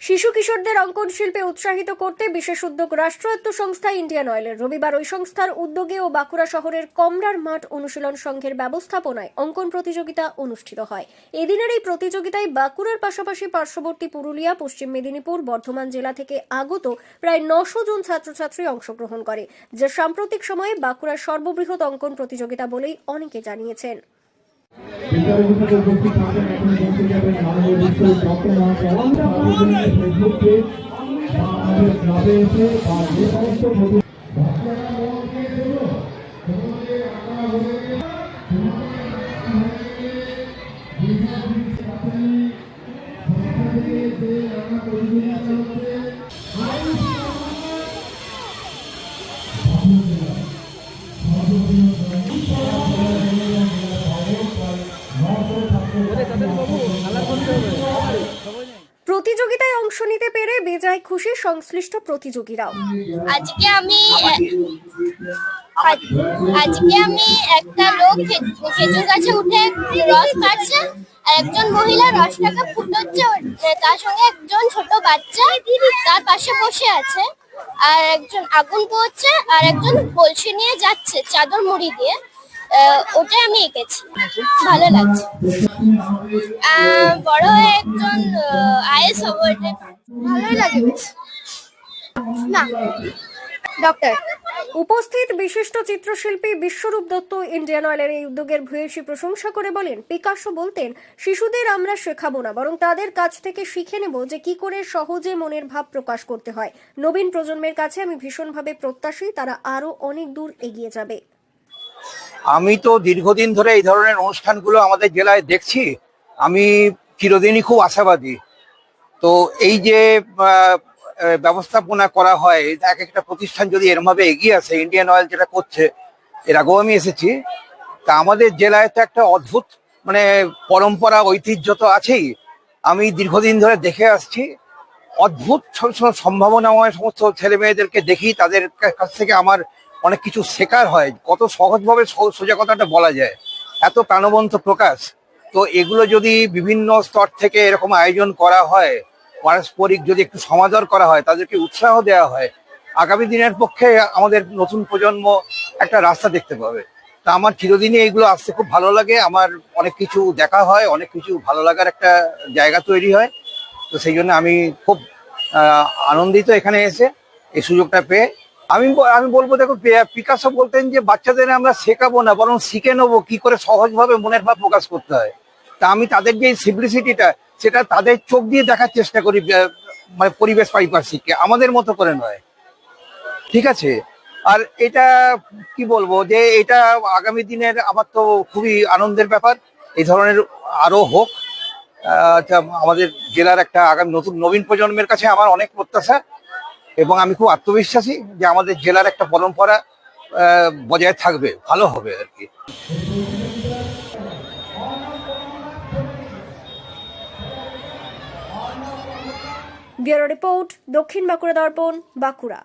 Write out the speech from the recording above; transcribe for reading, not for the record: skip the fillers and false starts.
শিশু কিশোরদের অঙ্কন শিল্পে উৎসাহিত করতে বিশেষ উদ্যোগ রাষ্ট্রায়ত্ত সংস্থা ইন্ডিয়ান অয়েলের। রবিবার ওই সংস্থার উদ্যোগে ও বাঁকুড়া শহরের কমরার মাঠ অনুশীলন সংঘের ব্যবস্থাপনায় অঙ্কন প্রতিযোগিতা অনুষ্ঠিত হয়। এদিনের এই প্রতিযোগিতায় বাঁকুড়ার পাশাপাশি পার্শ্ববর্তী পুরুলিয়া, পশ্চিম মেদিনীপুর, বর্ধমান জেলা থেকে আগত প্রায় 900 জন ছাত্রছাত্রী অংশগ্রহণ করে, যা সাম্প্রতিক সময়ে বাঁকুড়ার সর্ববৃহৎ অঙ্কন প্রতিযোগিতা বলেই অনেকে জানিয়েছেন। প্রতিযোগিতায় অংশ নিতে পেরে বেজায় খুশি সংশ্লিষ্ট প্রতিযোগীরাও। আজকে আমি একটা লোক খেজুর গাছে উঠে রস কাটছে, আর একজন মহিলা রসটাকে ফুটোচ্ছে, তার সঙ্গে একজন ছোট বাচ্চা তার পাশে বসে আছে, আর একজন আগুন পোহাচ্ছে, আর একজন কলসি নিয়ে যাচ্ছে চাদর মুড়ি দিয়ে। ওটাই আমি এঁকেছি, ভালো লাগছে। বড় হয়ে একজন আইএস হবো, ভালোই লাগে বেশ। না, ডক্টর। উপস্থিত বিশিষ্ট চিত্রশিল্পী বিশ্বরূপ দত্ত ইন্ডিয়ান অয়েলের এই উদ্যোগের ভূয়সী প্রশংসা করে বলেন, পিকাসো বলতেন, শিশুদের আমরা শেখাবো না, বরং তাদের কাছ থেকে শিখে নেব যে কি করে সহজে মনের ভাব প্রকাশ করতে হয়। নবীন প্রজন্মের কাছে আমি ভীষণভাবে প্রত্যাশী তারা আরো অনেক দূর এগিয়ে যাবে। আমি তো দীর্ঘদিন ধরে এই ধরনের অনুষ্ঠানগুলো আমাদের জেলায় দেখছি, আমি চিরদিনই খুব আশাবাদী। তো এই যে ব্যবস্থাপনা করা হয়, এক একটা প্রতিষ্ঠান যদি এরমভাবে এগিয়ে আসে, ইন্ডিয়ান অয়েল যেটা করছে, এর আগেও আমি এসেছি, তা আমাদের জেলায় তো একটা অদ্ভুত পরম্পরা ঐতিহ্য তো আছেই। আমি দীর্ঘদিন ধরে দেখে আসছি, অদ্ভুত সম্ভাবনাময় সমস্ত ছেলে মেয়েদেরকে দেখি, তাদের কাছ থেকে আমার অনেক কিছু শেখার হয়। কত সহজভাবে সোজা কথাটা বলা যায়, এত প্রাণবন্ত প্রকাশ। তো এগুলো যদি বিভিন্ন স্তর থেকে এরকম আয়োজন করা হয়, পারস্পরিক যদি একটু সমাদর করা হয়, তাদেরকে উৎসাহ দেওয়া হয়, আগামী দিনের পক্ষে আমাদের নতুন প্রজন্ম একটা রাস্তা দেখতে পাবে। তা আমার চিরদিনই এইগুলো আসতে খুব ভালো লাগে। আমার অনেক কিছু দেখা হয়, অনেক কিছু ভালো লাগার একটা জায়গা তৈরি হয়। তো সেই জন্য আমি খুব আনন্দিত এখানে এসে এই সুযোগটা পেয়ে। আমি বলবো, দেখো, পিকাসো বলতেন যে বাচ্চাদের আমরা শেখাবো না, বরং শিখে নেবো কি করে সহজভাবে মনের ভাব প্রকাশ করতে হয়। তা আমি তাদের যে সিম্পলিসিটিটা, সেটা তাদের চোখ দিয়ে দেখার চেষ্টা করি, মানে পরিবেশ পারিপার্শ্বিককে আমাদের মতো করে নয়, ঠিক আছে। আর এটা কি বলবো, যে এটা আগামী দিনের আমার তো খুবই আনন্দের ব্যাপার। এই ধরনের আরো হোক। আমাদের জেলার একটা আগামী নতুন নবীন প্রজন্মের কাছে আমার অনেক প্রত্যাশা, এবং আমি খুব আত্মবিশ্বাসী যে আমাদের জেলার একটা পরম্পরা বজায় থাকবে, ভালো হবে আর কি। ব্যুরো রিপোর্ট, দক্ষিণ বাঁকুড়া দর্পণ, বাঁকুড়া।